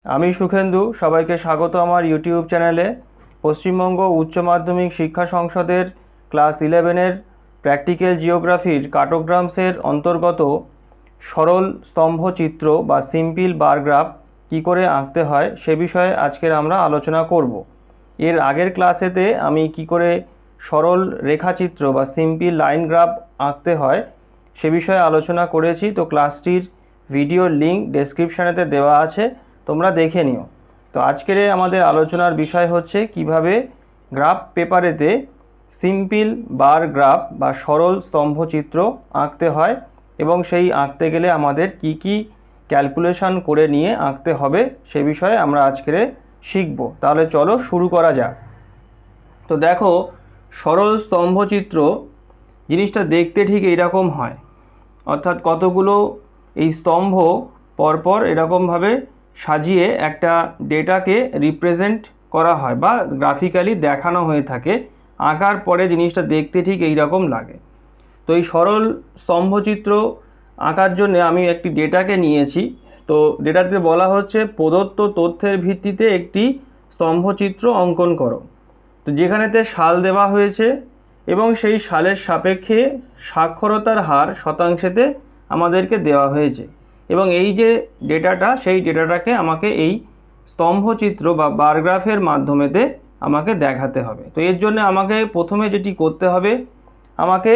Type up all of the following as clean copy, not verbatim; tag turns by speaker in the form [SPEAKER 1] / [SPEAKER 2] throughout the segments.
[SPEAKER 1] আমি সুখেন্দু সবাইকে স্বাগত আমার ইউটিউব চ্যানেলে। পশ্চিমবঙ্গ উচ্চ মাধ্যমিক শিক্ষা সংসদের ক্লাস 11-এর প্র্যাকটিক্যাল জিওগ্রাফির কার্টোগ্রামসের অন্তর্গত সরল স্তম্ভচিত্র বা সিম্পল বার গ্রাফ কী করে আঁকতে হয় সে বিষয়ে আজকের আমরা আলোচনা করব। এর আগের ক্লাসেতে আমি কি করে সরল রেখাচিত্র বা সিম্পল লাইন গ্রাফ আঁকতে হয় সে বিষয়ে আলোচনা করেছি। তো ক্লাসটির ভিডিওর লিঙ্ক ডেসক্রিপশানেতে দেওয়া আছে, তোমরা দেখে নিও। তো আজকের আমাদের আলোচনার বিষয় হচ্ছে কিভাবে গ্রাফ পেপারেতে সিম্পল বার গ্রাফ বা সরল স্তম্ভচিত্র আঁকতে হয় এবং সেই আঁকতে গেলে আমাদের কি কি ক্যালকুলেশন করে নিয়ে আঁকতে হবে সে বিষয়ে আমরা আজকের শিখব। তাহলে চলো শুরু করা যাক। তো দেখো, সরল স্তম্ভচিত্র জিনিসটা দেখতে ঠিক এইরকম হয়, অর্থাৎ কতগুলো এই স্তম্ভ পরপর এরকমভাবে সাজিয়ে একটা ডেটাকে রিপ্রেজেন্ট করা হয় বা গ্রাফিক্যালি দেখানো হয়ে থাকে। আঁকার পরে জিনিসটা দেখতে ঠিক এই রকম লাগে। তো এই সরল স্তম্ভচিত্র আঁকার জন্য আমি একটি ডেটাকে নিয়েছি। তো ডেটাতে বলা হচ্ছে প্রদত্ত তথ্যের ভিত্তিতে একটি স্তম্ভচিত্র অঙ্কন করো। তো যেখানেতে সাল দেওয়া হয়েছে এবং সেই সালের সাপেক্ষে সাক্ষরতার হার শতাংশেতে আমাদেরকে দেওয়া হয়েছে এবং এই যে ডেটাটা সেই ডেটাটাকে আমাকে এই স্তম্ভচিত্র বা বার গ্রাফের মাধ্যমেতে আমাকে দেখাতে হবে। তো এর জন্য আমাকে প্রথমে যেটি করতে হবে, আমাকে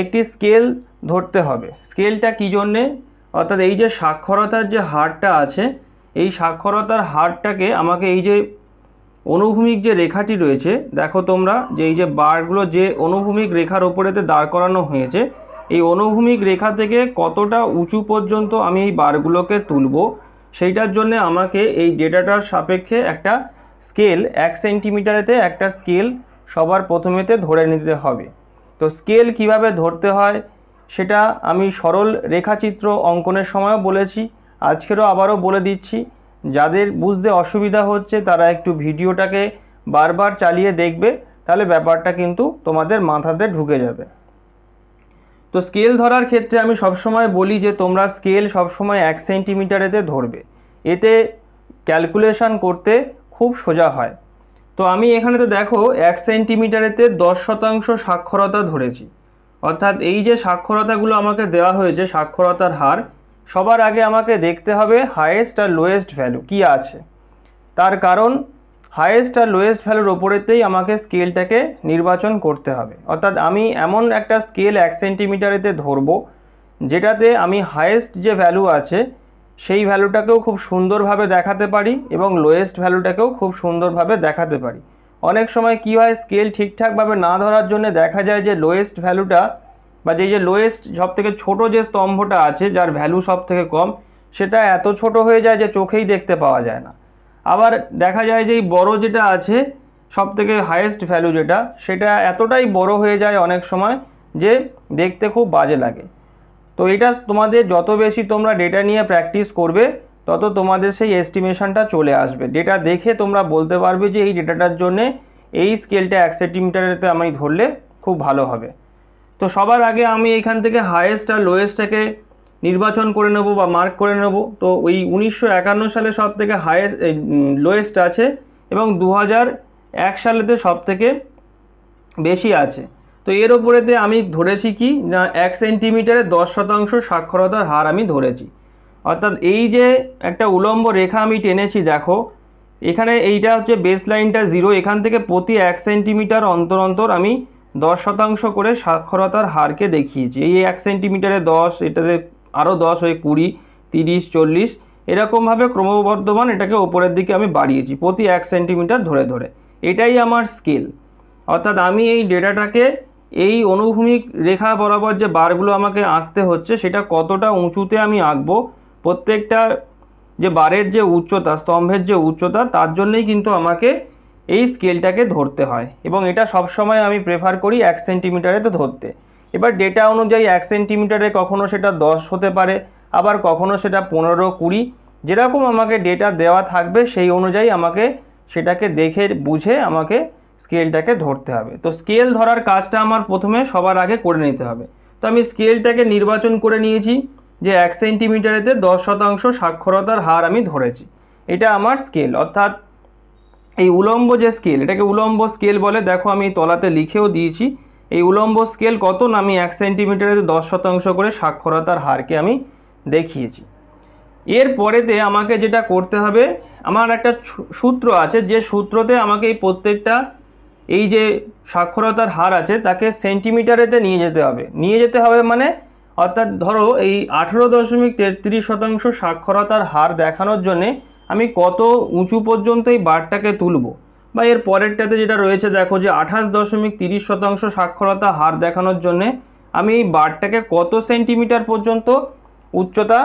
[SPEAKER 1] একটি স্কেল ধরতে হবে। স্কেলটা কী জন্যে, অর্থাৎ এই যে সাক্ষরতার যে হারটা আছে এই সাক্ষরতার হারটাকে আমাকে এই যে অনুভূমিক যে রেখাটি রয়েছে, দেখো তোমরা যে এই যে বারগুলো যে অনুভূমিক রেখার ওপরেতে দাঁড় করানো হয়েছে, এই অনুভূমিক রেখা থেকে কতটা উঁচু পর্যন্ত আমি এই বারগুলোকে তুলব সেইটার জন্য আমাকে এই ডেটাটার সাপেক্ষে একটা স্কেল 1 সেন্টিমিটারেতে একটা স্কেল সবার প্রথমেতে ধরে নিতে হবে। তো স্কেল কিভাবে ধরতে হয় সেটা আমি সরল রেখাচিত্র অঙ্কনের সময়ও বলেছি, আজকেরও আবারও বলে দিচ্ছি। যাদের বুঝতে অসুবিধা হচ্ছে তারা একটু ভিডিওটাকে বারবার চালিয়ে দেখবে, তাহলে ব্যাপারটা কিন্তু তোমাদের মাথাতে ঢুকে যাবে। তো স্কেল ধরার ক্ষেত্রে আমি সবসময় বলি যে তোমরা স্কেল সবসময় 1 সেন্টিমিটারেতে ধরবে, এতে ক্যালকুলেশন করতে খুব সোজা হয়। তো আমি এখানে তো দেখো 1 সেন্টিমিটারেতে 10% সাক্ষরতা ধরেছি, অর্থাৎ এই যে সাক্ষরতাগুলো আমাকে দেওয়া হয়েছে সাক্ষরতার হার, সবার আগে আমাকে দেখতে হবে হাইয়েস্ট আর লোয়েস্ট ভ্যালু কী আছে। তার কারণ হাইয়েস্ট আর লোয়েস্ট ভ্যালুর ওপরেতেই আমাকে স্কেলটাকে নির্বাচন করতে হবে। অর্থাৎ আমি এমন একটা স্কেল 1 সেন্টিমিটারেতে ধরবো যেটাতে আমি হাইয়েস্ট যে ভ্যালু আছে সেই ভ্যালুটাকেও খুব সুন্দরভাবে দেখাতে পারি এবং লোয়েস্ট ভ্যালুটাকেও খুব সুন্দরভাবে দেখাতে পারি। অনেক সময় কী হয়, স্কেল ঠিকঠাকভাবে না ধরার জন্য দেখা যায় যে লোয়েস্ট ভ্যালুটা বা যে লোয়েস্ট সবথেকে ছোটো যে স্তম্ভটা আছে যার ভ্যালু সবথেকে কম, সেটা এত ছোট হয়ে যায় যে চোখেই দেখতে পাওয়া যায় না। আবার দেখা যায় যে এই বড় যেটা আছে সবথেকে হাইয়েস্ট ভ্যালু যেটা, সেটা এতটাই বড় হয়ে যায় অনেক সময় যে দেখতে খুব বাজে লাগে। তো এটা তোমাদের যত বেশি তোমরা ডেটা নিয়ে প্র্যাকটিস করবে তত তোমাদের সেই এস্টিমেশনটা চলে আসবে। ডেটা দেখে তোমরা বলতে পারবে যে এই ডেটাটার জন্যে এই স্কেলটা 1 সেন্টিমিটারেতে আমি ধরলে খুব ভালো হবে। তো সবার আগে আমি এখান থেকে হাইয়েস্ট আর লোয়েস্টটাকে নির্বাচন করে নেব বা মার্ক করে নেব। তো ওই 1951 সালে সব থেকে হাইয়েস্ট লোয়েস্ট আছে এবং 2001 সালেতে সব থেকে বেশি আছে। তো এর ওপরেতে আমি ধরেছি কি না 1 সেন্টিমিটারে 10% সাক্ষরতার হার আমি ধরেছি। অর্থাৎ এই যে একটা উলম্ব রেখা আমি টেনেছি, দেখো এখানে এইটা হচ্ছে বেস লাইনটা 0, এখান থেকে প্রতি 1 সেন্টিমিটার অন্তর অন্তর আমি 10% করে সাক্ষরতার হারকে দেখিয়েছি। এই 1 সেন্টিমিটারে 10, এটাতে আরও 10 হয়ে 20, 30, 40 এরকমভাবে ক্রমবর্ধমান এটাকে ওপরের দিকে আমি বাড়িয়েছি প্রতি 1 সেন্টিমিটার ধরে ধরে। এটাই আমার স্কেল। অর্থাৎ আমি এই ডেটাটাকে এই অনুভূমিক রেখা বরাবর যে বারগুলো আমাকে আঁকতে হচ্ছে সেটা কতটা উঁচুতে আমি আঁকবো, প্রত্যেকটা যে বারের যে উচ্চতা, স্তম্ভের যে উচ্চতা, তার জন্যই কিন্তু আমাকে এই স্কেলটাকে ধরতে হয় এবং এটা সবসময় আমি প্রেফার করি 1 সেন্টিমিটারেতে ধরতে। এবার ডেটা অনুযায়ী 1 সেন্টিমিটারে কখনো সেটা 10 হতে পারে, আবার কখনো সেটা 15, 20, যেরকম আমাকে ডেটা দেওয়া থাকবে সেই অনুযায়ী আমাকে সেটাকে দেখে বুঝে আমাকে স্কেলটাকে ধরতে হবে। তো স্কেল ধরার কাজটা আমার প্রথমে সবার আগে করে নিতে হবে। তো আমি স্কেলটাকে নির্বাচন করে নিয়েছি যে 1 সেন্টিমিটারেতে 10% সাক্ষরতার হার আমি ধরেছি। এটা আমার স্কেল, অর্থাৎ এই উলম্ব যে স্কেল, এটাকে উলম্ব স্কেল বলে। দেখো আমি তলাতে লিখেও দিয়েছি, এই উলম্ব স্কেল কত না, আমি 1 সেন্টিমিটারে 10% করে সাক্ষরতার হারকে আমি দেখিয়েছি। এর পরেতে আমাকে যেটা করতে হবে, আমার একটা সূত্র আছে, যে সূত্রতে আমাকে এই প্রত্যেকটা এই যে সাক্ষরতার হার আছে তাকে সেন্টিমিটারেতে নিয়ে যেতে হবে মানে, অর্থাৎ ধরো এই 18.33% সাক্ষরতার হার দেখানোর জন্যে আমি কত উঁচু পর্যন্ত এই বারটাকে তুলব, বা এর পরেরটাতে যেটা রয়েছে দেখো যে 28.30% সাক্ষরতা হার দেখানোর জন্যে আমি এই বারটাকে কত সেন্টিমিটার পর্যন্ত উচ্চতা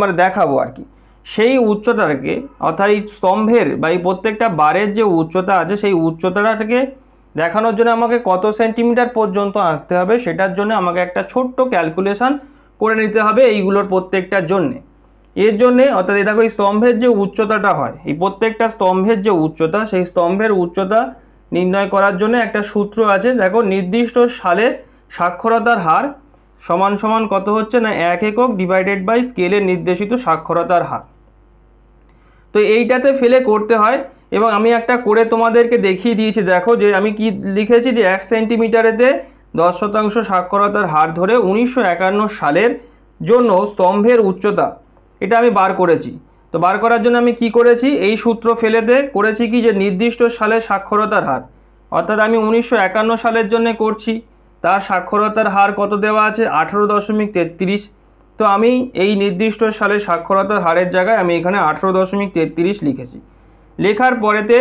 [SPEAKER 1] মানে দেখাবো আর কি। সেই উচ্চতাটাকে, অর্থাৎ এই স্তম্ভের বা এই প্রত্যেকটা বারের যে উচ্চতা আছে সেই উচ্চতাটাকে দেখানোর জন্য আমাকে কত সেন্টিমিটার পর্যন্ত আঁকতে হবে, সেটার জন্য আমাকে একটা ছোট্ট ক্যালকুলেশন করে নিতে হবে এইগুলোর প্রত্যেকটার জন্যে। এর জন্যে অর্থাৎ দেখো এই স্তম্ভের যে উচ্চতাটা হয়, এই প্রত্যেকটা স্তম্ভের যে উচ্চতা, সেই স্তম্ভের উচ্চতা নির্ণয় করার জন্য একটা সূত্র আছে। দেখো নির্দিষ্ট সালে সাক্ষরতার হার সমান সমান কত হচ্ছে না 1 একক ডিভাইডেড বাই স্কেলের নির্দেশিত সাক্ষরতার হার। তো এইটাতে ফেলে করতে হয়, এবং আমি একটা করে তোমাদেরকে দেখিয়ে দিয়েছি। দেখো যে আমি কি লিখেছি, যে 1 সেন্টিমিটারেতে 10% সাক্ষরতার হার ধরে 1951 সালের জন্য স্তম্ভের উচ্চতা, এটা আমি বার করেছি। তো বার করার জন্য আমি কি করেছি, এই সূত্র ফেলেতে করেছি কি, যে নির্দিষ্ট সালের সাক্ষরতার হার, অর্থাৎ আমি 1951 সালের জন্য করছি, তার সাক্ষরতার হার কত দেওয়া আছে 18.33। তো আমি এই নির্দিষ্ট সালের সাক্ষরতার হারের জায়গায় আমি এখানে 18.33 লিখেছি। লেখার পরেতে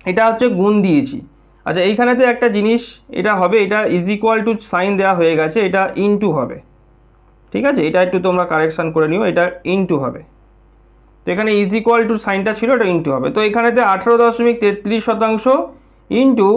[SPEAKER 1] এটা হচ্ছে গুণ দিয়েছি। আচ্ছা, এইখানেতে একটা জিনিস এটা হবে, এটা ইজ ইকুয়াল টু সাইন দেওয়া হয়ে গেছে, এটা ইনটু হবে, ঠিক আছে, এটা একটু তোমরা কারেকশান করে নিও, এটা ইনটু হবে। তো এখানে ইজ ইকুয়াল টু সাইনটা ছিল, এটা ইনটু হবে। তো এখানেতে 18.33% ইনটু,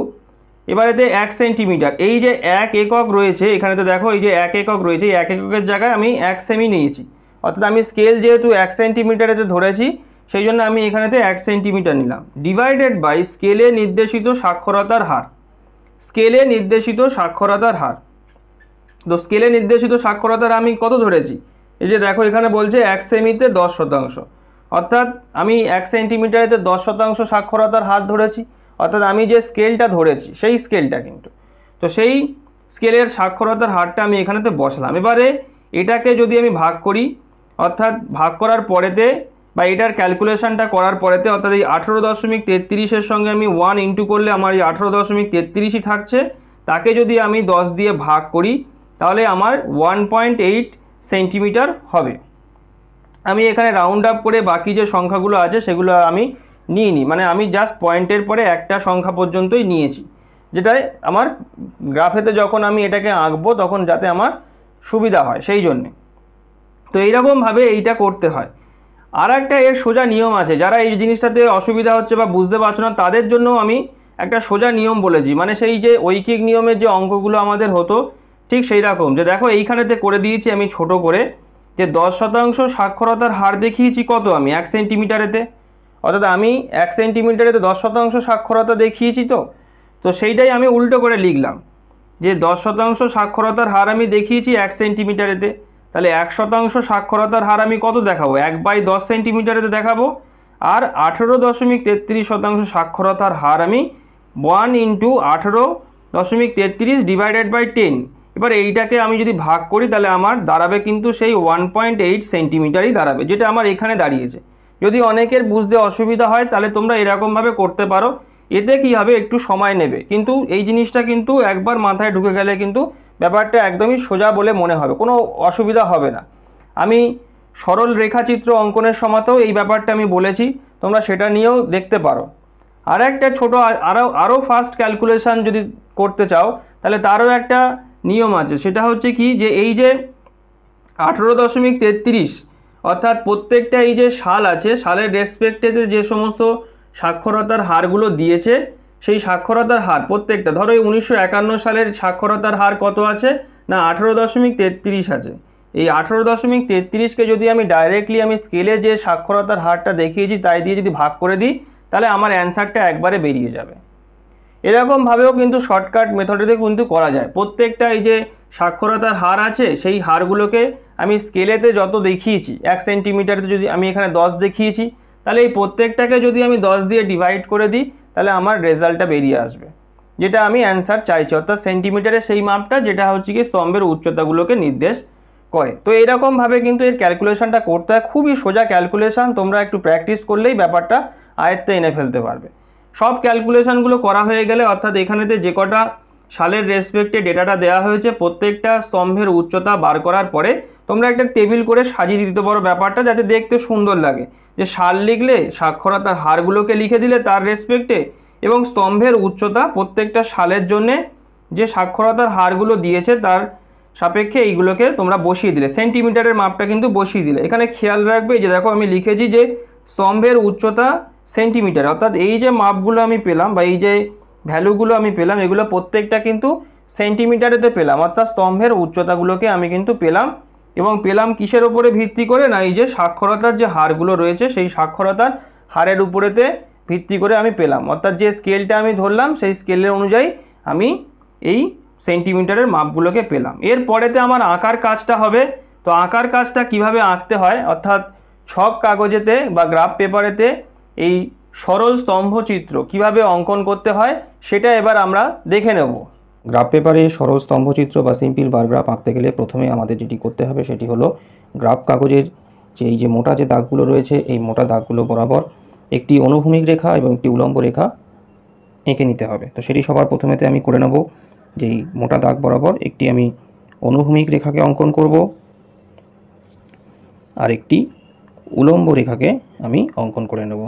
[SPEAKER 1] এবারেতে 1 সেন্টিমিটার, এই যে 1 একক রয়েছে এখানেতে দেখো, এই যে 1 একক রয়েছে, এই 1 এককের জায়গায় আমি 1 সেমি নিয়েছি, অর্থাৎ আমি স্কেল যেহেতু 1 সেন্টিমিটারেতে ধরেছি সেই জন্য আমি এখানেতে 1 সেন্টিমিটার নিলাম, ডিভাইডেড বাই স্কেলে নির্দেশিত সাক্ষরতার হার। স্কেলে নির্দেশিত সাক্ষরতার হার, তো স্কেলে নির্দেশিত সাক্ষরতার আমি কত ধরেছি, এই যে দেখো এখানে বলছে 1 সেমিতে 10%, অর্থাৎ আমি 1 সেন্টিমিটারেতে 10% সাক্ষরতার হার ধরেছি, অর্থাৎ আমি যে স্কেলটা ধরেছি সেই স্কেলটা কিন্তু, তো সেই স্কেলের সাক্ষরতার হারটা আমি এখানেতে বসালাম। এবারে এটাকে যদি আমি ভাগ করি, অর্থাৎ ভাগ করার পরেতে বা এটার ক্যালকুলেশনটা করার পরেতে, অর্থাৎ এই 18.33-এর সঙ্গে আমি 1 ইন্টু করলে আমার এই 18.33ই থাকছে, তাকে যদি আমি 10 দিয়ে ভাগ করি তাহলে আমার 1.8 সেন্টিমিটার হবে। আমি এখানে রাউন্ড আপ করে বাকি যে সংখ্যাগুলো আছে সেগুলো আমি নিইনি, মানে আমি জাস্ট পয়েন্টের পরে একটা সংখ্যা পর্যন্তই নিয়েছি, যেটাই আমার গ্রাফেতে যখন আমি এটাকে আঁকবো তখন যাতে আমার সুবিধা হয় সেই জন্যে। তো এইরকমভাবে এইটা করতে হয়। আর একটা এর সোজা নিয়ম আছে, যারা এই জিনিসটাতে অসুবিধা হচ্ছে বা বুঝতে পারছো না তাদের জন্য আমি একটা সোজা নিয়ম বলেছি, মানে সেই যে ঐকিক নিয়মের যে অঙ্কগুলো আমাদের হতো ঠিক সেই রকম। যে দেখো এইখানেতে করে দিয়েছি আমি ছোট করে, যে 10% সাক্ষরতার হার দেখিয়েছি কত, আমি 1 সেন্টিমিটারেতে, অর্থাৎ আমি 1 সেন্টিমিটারেতে 10% সাক্ষরতা দেখিয়েছি। তো সেইটাই আমি উল্টো করে লিখলাম, যে 10% সাক্ষরতার হার আমি দেখিয়েছি 1 সেন্টিমিটারেতে, তাহলে 1% সাক্ষরতার হার আমি কত দেখাবো, 1/10 সেন্টিমিটারেতে দেখাবো। আর 18.33% সাক্ষরতার হার আমি 1 ইন্টু 18.33 ডিভাইডেড বাই 10। এবার এইটাকে আমি যদি ভাগ করি তাহলে আমার দাঁড়াবে কিন্তু সেই 1.8 সেন্টিমিটারই দাঁড়াবে, যেটা আমার এখানে দাঁড়িয়েছে। যদি অনেকের বুঝতে অসুবিধা হয় তাহলে তোমরা এরকমভাবে করতে পারো, এতে কি হবে একটু সময় নেবে, কিন্তু এই জিনিসটা কিন্তু একবার মাথায় ঢুকে গেলে কিন্তু ব্যাপারটা একদমই সোজা বলে মনে হবে, কোনো অসুবিধা হবে না। আমি সরল রেখাচিত্র অঙ্কনের সময়তেও এই ব্যাপারটা আমি বলেছি, তোমরা সেটা নিয়েও দেখতে পারো। আর একটা ছোটো আরও ফাস্ট ক্যালকুলেশান যদি করতে চাও তাহলে তারও একটা নিয়ম আছে, সেটা হচ্ছে কি, যে এই যে 18.33 অর্থাৎ প্রত্যেকটা এই যে সাল আছে, সালের রেসপেক্টেতে যে সমস্ত সাক্ষরতার হারগুলো দিয়েছে সেই সাক্ষরতার হার প্রত্যেকটা, ধরো এই 1951 সালের সাক্ষরতার হার কত আছে না 18.33 আছে। এই 18.33কে যদি আমি ডাইরেক্টলি আমি স্কেলে যে সাক্ষরতার হারটা দেখিয়েছি তাই দিয়ে যদি ভাগ করে দিই তাহলে আমার অ্যান্সারটা একবারে বেরিয়ে যাবে। এরকমভাবেও কিন্তু শর্টকাট মেথডেতে কিন্তু করা যায়। প্রত্যেকটা এই যে সাক্ষরতার হার আছে সেই হারগুলোকে আমি স্কেলেতে যত দেখিয়েছি 1 সেন্টিমিটারতে যদি আমি এখানে 10 দেখিয়েছি, তাহলে এই প্রত্যেকটাকে যদি আমি 10 দিয়ে ডিভাইড করে দিই তাহলে আমার রেজাল্টটা বেরিয়ে আসবে, যেটা আমি অ্যান্সার চাইছি, অর্থাৎ সেন্টিমিটারের সেই মাপটা যেটা হচ্ছে কি স্তম্ভের উচ্চতাগুলোকে নির্দেশ করে। তো এরকমভাবে কিন্তু এর ক্যালকুলেশনটা করতে হয়, খুবই সোজা ক্যালকুলেশন, তোমরা একটু প্র্যাকটিস করলেই ব্যাপারটা আয়ত্তে এনে ফেলতে পারবে। সব ক্যালকুলেশনগুলো করা হয়ে গেলে, অর্থাৎ এখানেতে যে কটা সালের রেসপেক্টে ডেটাটা দেওয়া হয়েছে প্রত্যেকটা স্তম্ভের উচ্চতা বার করার পরে তোমরা একটা টেবিল করে সাজিয়ে দিতে পারো ব্যাপারটা, যাতে দেখতে সুন্দর লাগে। যে সাল লিখলে সাক্ষরতার হারগুলোকে লিখে দিলে তার রেসপেক্টে, এবং স্তম্ভের উচ্চতা প্রত্যেকটা সালের জন্যে যে সাক্ষরতার হারগুলো দিয়েছে তার সাপেক্ষে এইগুলোকে তোমরা বসিয়ে দিলে, সেন্টিমিটারের মাপটা কিন্তু বসিয়ে দিলে। এখানে খেয়াল রাখবে যে দেখো আমি লিখেছি যে স্তম্ভের উচ্চতা সেন্টিমিটার, অর্থাৎ এই যে মাপগুলো আমি পেলাম বা এই যে ভ্যালুগুলো আমি পেলাম এগুলো প্রত্যেকটা কিন্তু সেন্টিমিটারেতে পেলাম, অর্থাৎ স্তম্ভের উচ্চতাগুলোকে আমি কিন্তু পেলাম। এবং পেলাম কিসের উপরে ভিত্তি করে, না এই যে সাক্ষরতার যে হারগুলো রয়েছে সেই সাক্ষরতার হারের উপরেতে ভিত্তি করে আমি পেলাম, অর্থাৎ যে স্কেলটা আমি ধরলাম সেই স্কেলের অনুযায়ী আমি এই সেন্টিমিটারের মাপগুলোকে পেলাম। এরপরেতে আমার আঁকার কাজটা হবে। তো আঁকার কাজটা কিভাবে আঁকতে হয়, অর্থাৎ ছক কাগজেতে বা গ্রাফ পেপারেতে এই সরল স্তম্ভচিত্র কিভাবে অঙ্কন করতে হয় সেটা এবার আমরা দেখে নেব। গ্রাফ পেপারে সরল স্তম্ভচিত্র বা সিম্পল বার গ্রাফ আঁকতে গেলে প্রথমে আমাদের যেটি করতে হবে সেটি হলো গ্রাফ কাগজের যে এই যে মোটা যে দাগগুলো রয়েছে এই মোটা দাগগুলো বরাবর একটি অনুভূমিক রেখা এবং একটি উলম্ব রেখা এঁকে নিতে হবে। তো সেটি সবার প্রথমেতে আমি করে নেব, যেই মোটা দাগ বরাবর একটি আমি অনুভূমিক রেখাকে অঙ্কন করব আর একটি উলম্ব রেখাকে আমি অঙ্কন করে নেব।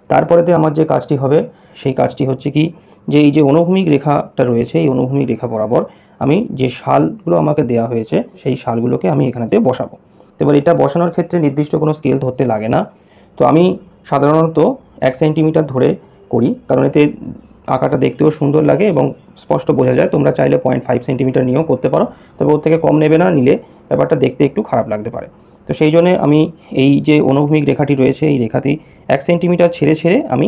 [SPEAKER 1] তারপরেতে আমার যে কাজটি হবে সেই কাজটি হচ্ছে কি, যে এই যে অনুভূমিক রেখাটা রয়েছে এই অনুভূমিক রেখা বরাবর আমি যে শালগুলো আমাকে দেওয়া হয়েছে সেই শালগুলোকে আমি এখানেতে বসাবো। এবার এটা বসানোর ক্ষেত্রে নির্দিষ্ট কোনো স্কেল ধরতে লাগে না। তো আমি সাধারণত 1 সেন্টিমিটার ধরে করি, কারণ এতে আঁকাটা দেখতেও সুন্দর লাগে এবং স্পষ্ট বোঝা যায়। তোমরা চাইলে 0.5 সেন্টিমিটার নিয়েও করতে পারো, তবে ওর থেকে কম নেবে না, নিলে ব্যাপারটা দেখতে একটু খারাপ লাগতে পারে। তো সেই জন্যে আমি এই যে অনুভূমিক রেখাটি রয়েছে এই রেখাটি 1 সেন্টিমিটার ছেড়ে ছেড়ে আমি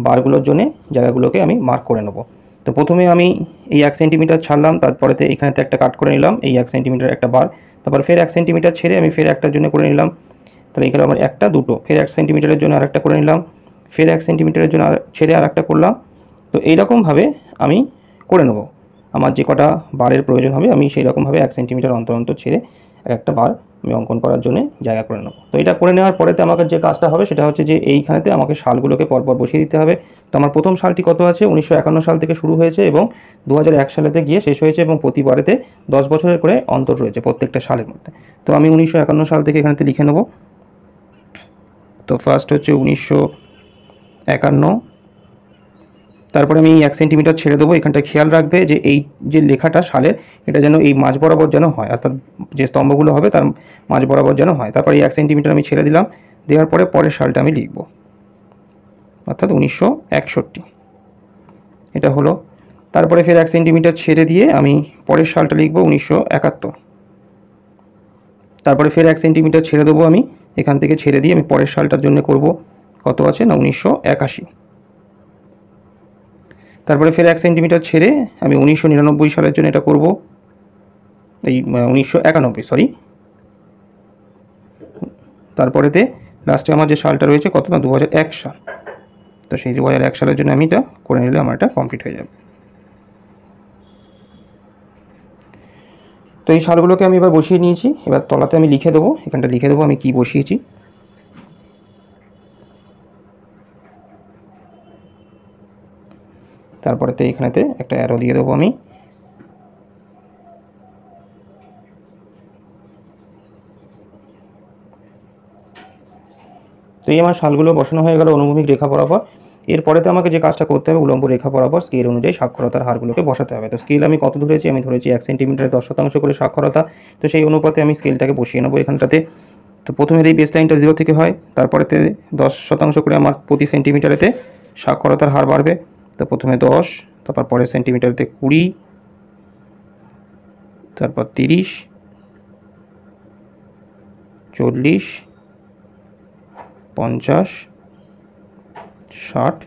[SPEAKER 1] বারগুলোর জন্য জায়গাগুলোকে আমি মার্ক করে নেব। তো প্রথমে আমি এই 1 সেন্টিমিটার ছাড়লাম, তারপরেতে এখানেতে একটা কাট করে নিলাম, এই 1 সেন্টিমিটার একটা বার, তারপর ফের 1 সেন্টিমিটার ছেড়ে আমি ফের একটার জন্য করে নিলাম, তাহলে এখানে আমার একটা দুটো, ফের 1 সেন্টিমিটারের জন্য আরেকটা করে নিলাম, ফের 1 সেন্টিমিটারের জন্য ছেড়ে আরেকটা করলাম। তো এইরকমভাবে আমি করে নেব। আমার যে কটা বারের প্রয়োজন হবে আমি সেই রকমভাবে 1 সেন্টিমিটার অন্তর অন্তর ছেড়ে একটা বার আমি অঙ্কন করার জন্য জায়গা করে নেব। তো এটা করে নেওয়ার পরেতে আমাকে যে কাজটা হবে সেটা হচ্ছে যে এইখানেতে আমাকে সালগুলোকে পরপর বসিয়ে দিতে হবে। তো আমার প্রথম সালটি কত আছে, 1951 সাল থেকে শুরু হয়েছে এবং 2001 সালেতে গিয়ে শেষ হয়েছে, এবং প্রতিবারেতে 10 বছরের করে অন্তর রয়েছে প্রত্যেকটা সালের মধ্যে। তো আমি 1951 সাল থেকে এখানেতে লিখে নেব। তো ফার্স্ট হচ্ছে 1951, তারপরে আমি 1 সেন্টিমিটার ছেড়ে দেবো। এখানটা খেয়াল রাখবে যে এই যে লেখাটা সালের এটা যেন এই মাঝ বরাবর যেন হয়, অর্থাৎ যে স্তম্ভগুলো হবে তার মাঝ বরাবর যেন হয়। তারপরে 1 সেন্টিমিটার আমি ছেড়ে দিলাম, দেওয়ার পরে পরের সালটা আমি লিখব, অর্থাৎ 1961 এটা হলো। তারপরে ফের 1 সেন্টিমিটার ছেড়ে দিয়ে আমি পরের সালটা লিখব 1971। তারপরে ফের 1 সেন্টিমিটার ছেড়ে দেবো, আমি এখান থেকে ছেড়ে দিয়ে আমি পরের সালটার জন্য করব, কত আছে না 1981। তারপরে ফের 1 সেন্টিমিটার ছেড়ে আমি 1999 সালের জন্য এটা করব, এই 1991 সরি। তারপরেতে লাস্টে আমার যে সালটা রয়েছে কত না 2001 সাল। তো সেই 2001 সালের জন্য আমি এটা করে নিলে আমার এটা কমপ্লিট হয়ে যাবে। তো এই সালগুলোকে আমি এবার বসিয়ে নিয়েছি, এবার তলাতে আমি লিখে দেবো, এখানটা লিখে দেবো আমি কি বসিয়েছি। তারপরেতে এখানেতে একটা অ্যারো দিয়ে দেবো আমি। তো এই আমার সালগুলো বসানো হয়ে গেল অনুভূমিক রেখা বরাবর। এরপরেতে আমাকে যে কাজটা করতে হবে উলম্ব রেখা বরাবর স্কেল অনুযায়ী সাক্ষরতার হারগুলোকে বসাতে হবে। তো স্কেল আমি কত ধরেছি, আমি ধরেছি 1 সেন্টিমিটারে 10% করে সাক্ষরতা। তো সেই অনুপাতে আমি স্কেলটাকে বসিয়ে নেবো এখানটাতে। তো প্রথমে এই বেস লাইনটা 0 থেকে হয়, তারপরেতে 10% করে আমার প্রতি সেন্টিমিটারেতে সাক্ষরতার হার বাড়বে। তো প্রথমে 10, তারপর পরের সেন্টিমিটারেতে 20, তারপর 30, 40, 50, 60,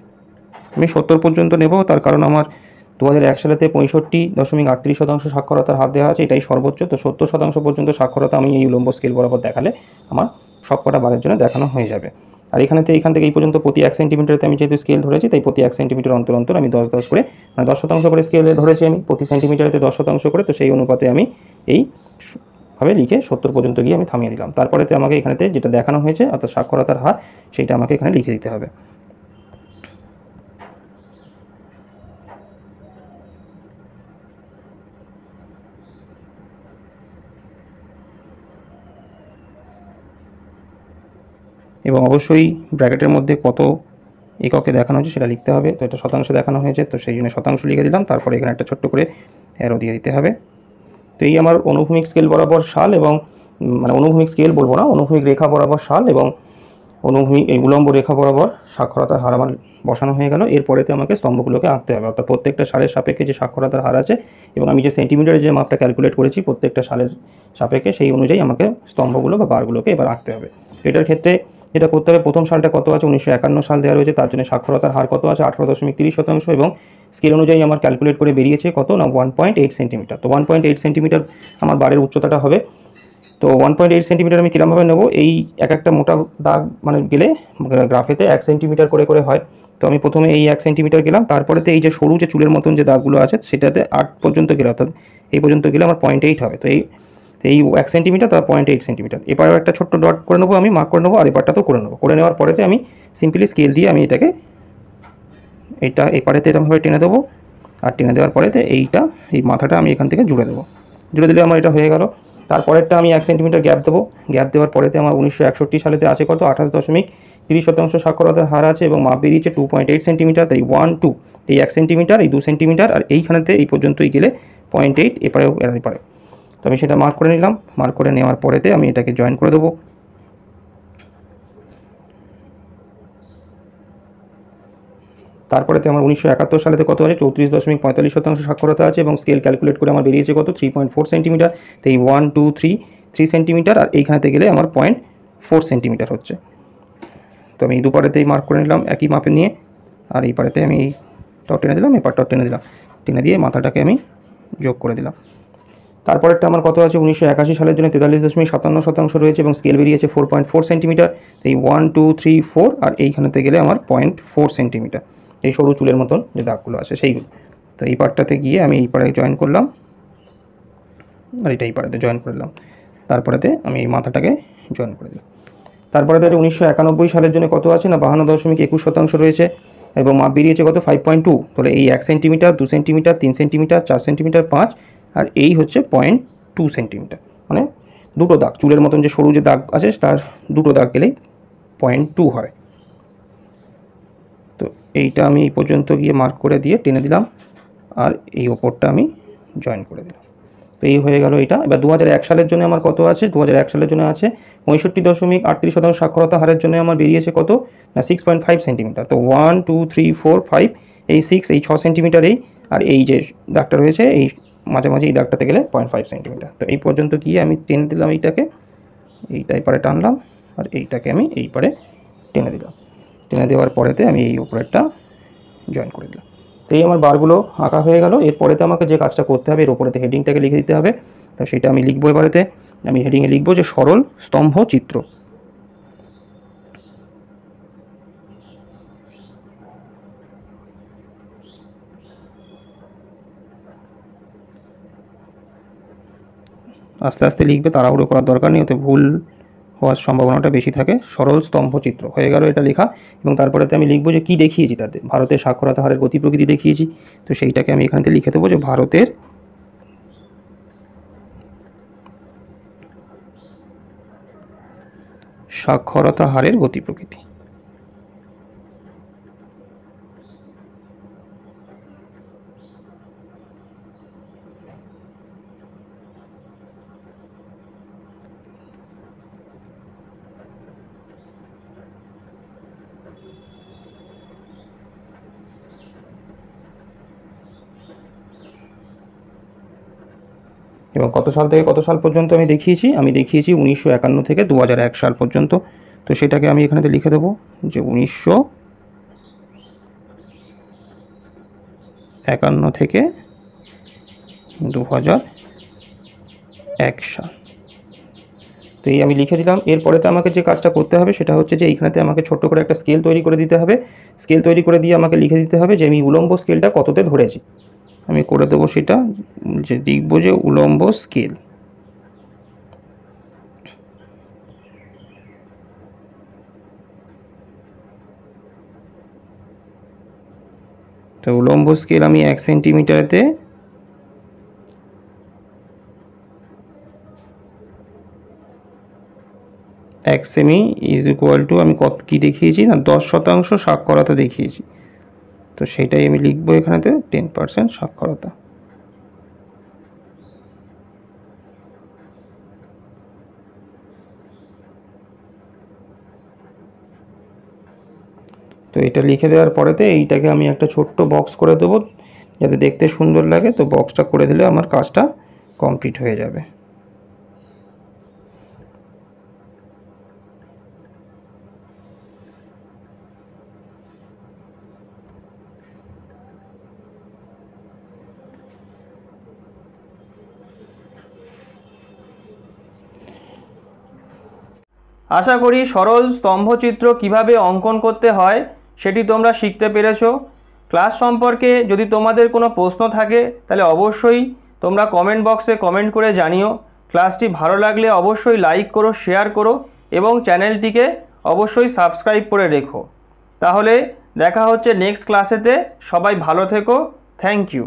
[SPEAKER 1] আমি 70 পর্যন্ত নেব, তার কারণ আমার 2001 সালেতে 65.38% সাক্ষরতার হার দেওয়া আছে, এটাই সর্বোচ্চ। তো 70% পর্যন্ত সাক্ষরতা আমি এই উলম্ব স্কেল বরাবর দেখালে আমার সবকটা বারের জন্য দেখানো হয়ে যাবে। আর এখান থেকে এই পর্যন্ত প্রতি 1 সেন্টিমিটারতে আমি যেহেতু স্কেল ধরেছি, তাই প্রতি 1 সেন্টিমিটার অন্তর অন্তর আমি 10 করে, মানে 10% করে স্কেলে ধরেছি আমি, প্রতি সেন্টিমিটারেতে 10% করে। তো সেই অনুপাতে আমি এইভাবে লিখে 70 পর্যন্ত গিয়ে আমি থামিয়ে দিলাম। তারপরেতে আমাকে এখানেতে যেটা দেখানো হয়েছে অর্থাৎ সাক্ষরতার হার, সেইটা আমাকে এখানে লিখে দিতে হবে। এবং অবশ্যই ব্র্যাকেটের মধ্যে কত এককে দেখানো হয়েছে সেটা লিখতে হবে। তো এটা শতাংশ দেখানো হয়েছে, তো সেই জন্য শতাংশ লিখে দিলাম। তারপরে এখানে একটা ছোট্ট করে অ্যারো দিয়ে দিতে হবে। তো এই আমার অনুভূমিক স্কেল বরাবর সাল এবং মানে অনুভূমিক স্কেল বলবো না, অনুভূমিক রেখা বরাবর সাল এবং এই উলম্ব রেখা বরাবর সাক্ষরতার হার আমার বসানো হয়ে গেল। এরপরেতে আমাকে স্তম্ভগুলোকে আঁকতে হবে, অর্থাৎ প্রত্যেকটা সালের সাপেক্ষে যে সাক্ষরতার হার আছে এবং আমি যে সেন্টিমিটারে যে মাপটা ক্যালকুলেট করেছি প্রত্যেকটা সালের সাপেক্ষে, সেই অনুযায়ী আমাকে স্তম্ভগুলো বা বারগুলোকে এবার আঁকতে হবে। এটার ক্ষেত্রে যেটা করতে হবে, প্রথম সালটা কত আছে, 1951 সাল দেওয়া রয়েছে, তার জন্য সাক্ষরতার হার কত আছে 18.30% এবং স্কেল অনুযায়ী আমার ক্যালকুলেট করে বেরিয়েছে কত না 1.8 সেন্টিমিটার। তো 1.8 সেন্টিমিটার আমার বারের উচ্চতাটা হবে। তো 1.8 সেন্টিমিটার আমি কীরকমভাবে নেব, এই একটা মোটা দাগ মানে গেলে গ্রাফেতে 1 সেন্টিমিটার করে হয়। তো আমি প্রথমে এই 1 সেন্টিমিটার গেলাম, তারপরেতে এই যে সরু যে চুলের মতন যে দাগগুলো আছে সেটাতে 8 পর্যন্ত গেলে, অর্থাৎ এই পর্যন্ত গেলে আমার 0.8 হবে। তো এই 1 সেন্টিমিটার তার 0.8 সেন্টিমিটার। এবারে একটা ছোট্ট ডট করে নেবো, আমি মার্ক করে নেবো, আর এপারটা তো করে নেবো। করে নেওয়ার পরেতে আমি সিম্পলি স্কেল দিয়ে আমি এটাকে এপারেতে এরকমভাবে টেনে দেবো, আর টেনে দেওয়ার পরেতে এই মাথাটা আমি এখান থেকে জুড়ে দেবো। জুড়ে দিলে আমার এটা হয়ে গেল। তারপরেরটা আমি 1 সেন্টিমিটার গ্যাপ দেবো। গ্যাপ দেওয়ার পরেতে আমার 1961 সালেতে আছে কত 28.30% সাক্ষরতার হার আছে এবং মাপ বেরিয়েছে 2.8 সেন্টিমিটার। তাই 1 2 এই 1 সেন্টিমিটার, এই 2 সেন্টিমিটার, আর এইখানেতে এই পর্যন্তই গেলে 0.8 এপারেও এপারে। তো আমি সেটা মার্ক করে নিলাম। মার্ক করে নেওয়ার পরেতে আমি এটাকে জয়েন করে দেবো। তারপরেতে আমার 1971 সালেতে কত আছে 34.45% সাক্ষরতা আছে এবং স্কেল ক্যালকুলেট করে আমার বেরিয়েছে কত 3.4 সেন্টিমিটার। তো এই 1 2 3 সেন্টিমিটার, আর এইখানেতে গেলে আমার 0.4 সেন্টিমিটার হচ্ছে। তো আমি এই দুপারেতেই মার্ক করে নিলাম একই মাপে নিয়ে, আর এই পারেতে আমি এইটাও টেনে দিলাম, এপারটাও টেনে দিলাম। টেনে দিয়ে মাথাটাকে আমি যোগ করে দিলাম। তারপরেরটা আমার কত আছে 1981 সালের জন্য 43.57% রয়েছে এবং স্কেল বেরিয়েছে 4.4 সেন্টিমিটার। এই 1 2 3 4, আর এইখানেতে গেলে আমার 0.4 সেন্টিমিটার, এই সরু চুলের মতন যে দাগগুলো আছে সেইগুলো। তো এই পার্টটাতে গিয়ে আমি এই পাড়ে জয়েন করলাম, আর এটা এই পাড়াতে জয়েন করে দিলাম। তারপরেতে আমি এই মাথাটাকে জয়েন করে দিলাম। তারপরে 1991 সালের জন্য কত আছে না 52.21% রয়েছে এবং মাপ বেরিয়েছে কত 5.2। তাহলে এই 1 সেন্টিমিটার, 2 সেন্টিমিটার, 3 সেন্টিমিটার, 4 সেন্টিমিটার, 5, আর এই হচ্ছে 0.2 সেন্টিমিটার, মানে দুটো দাগ চুলের মতন যে সরু যে দাগ আছে তার দুটো দাগ গেলেই 0.2 হয়। তো এইটা আমি এই পর্যন্ত গিয়ে মার্ক করে দিয়ে টেনে দিলাম, আর এই ওপরটা আমি জয়েন করে দিলাম। তো এই হয়ে গেল এটা। এবার 2001 সালের জন্য আমার কত আছে 2001 সালের জন্য আছে 65.38% সাক্ষরতা হারের জন্য আমার বেরিয়েছে কত না 6.5 সেন্টিমিটার। তো 1 2 3 4 5 এই 6 এই 6 সেন্টিমিটার, আর এই যে দাগটা রয়েছে এই মাঝামাঝি এই দাগটাতে গেলে 0.5 সেন্টিমিটার। তো এই পর্যন্ত গিয়ে আমি টেনে দিলাম, এইটা পারে টানলাম, আর এইটাকে আমি এই পারে টেনে দিলাম। টেনে দেওয়ার পরেতে আমি এই উপরেরটা জয়েন করে দিলাম। তো এই আমার বারগুলো আঁকা হয়ে গেল। এরপরেতে আমাকে যে কাজটা করতে হবে, এর ওপরেতে হেডিংটাকে লিখে দিতে হবে। তো সেটা আমি লিখবো। এবারেতে আমি হেডিংয়ে লিখবো যে সরল স্তম্ভ চিত্র। আস্তে আস্তে লিখবে, তাড়াহুড়ো করার দরকার নেই, ওতে ভুল হওয়ার সম্ভাবনাটা বেশি থাকে। সরল স্তম্ভ চিত্র হয়ে গেল এটা লেখা। এবং তারপরেতে আমি লিখবো যে কী দেখিয়েছি তাতে, ভারতের সাক্ষরতা হারের গতি প্রকৃতি দেখিয়েছি। তো সেইটাকে আমি এখানে লিখে দেবো যে ভারতের সাক্ষরতা হারের গতি প্রকৃতি। এবং কত সাল থেকে কত সাল পর্যন্ত আমি দেখিয়েছি 1951 থেকে 2001 সাল পর্যন্ত। তো সেটাকে আমি এখানেতে লিখে দেবো যে 1951 1951 থেকে 2001 সাল। তো এই আমি লিখে দিলাম। এরপরেতে আমাকে যে কাজটা করতে হবে সেটা হচ্ছে যে এইখানেতে আমাকে ছোট্ট করে একটা স্কেল তৈরি করে দিতে হবে। স্কেল তৈরি করে দিয়ে আমাকে লিখে দিতে হবে যে আমি উলম্ব স্কেলটা কততে ধরেছি। আমি করে দেবো সেটা, যে লিখব যে উলম্ব স্কেল। তো উলম্ব স্কেল আমি 1 সেন্টিমিটারেতে 1 সেমি ইজ ইকুয়াল টু আমি কত কী দেখিয়েছি না 10% সাক্ষরতা দেখিয়েছি। তো সেটাই আমি লিখবো এখানেতে 10% সাক্ষরতা। তো এটা লিখে দেওয়ার পরেতে এইটাকে আমি একটা ছোট্ট বক্স করে দেবো যাতে দেখতে সুন্দর লাগে। তো বক্সটা করে দিলে আমার কাজটা কমপ্লিট হয়ে যাবে। আশা করি সরল স্তম্ভচিত্র কিভাবে অঙ্কন করতে হয় সেটি তোমরা শিখতে পেরেছো। ক্লাস সম্পর্কে যদি তোমাদের কোনো প্রশ্ন থাকে তাহলে অবশ্যই তোমরা কমেন্ট বক্সে কমেন্ট করে জানিও। ক্লাসটি ভালো লাগলে অবশ্যই লাইক করো, শেয়ার করো এবং চ্যানেলটিকে অবশ্যই সাবস্ক্রাইব করে রেখো। তাহলে দেখা হচ্ছে নেক্সট ক্লাসেতে। সবাই ভালো থেকো। Thank you.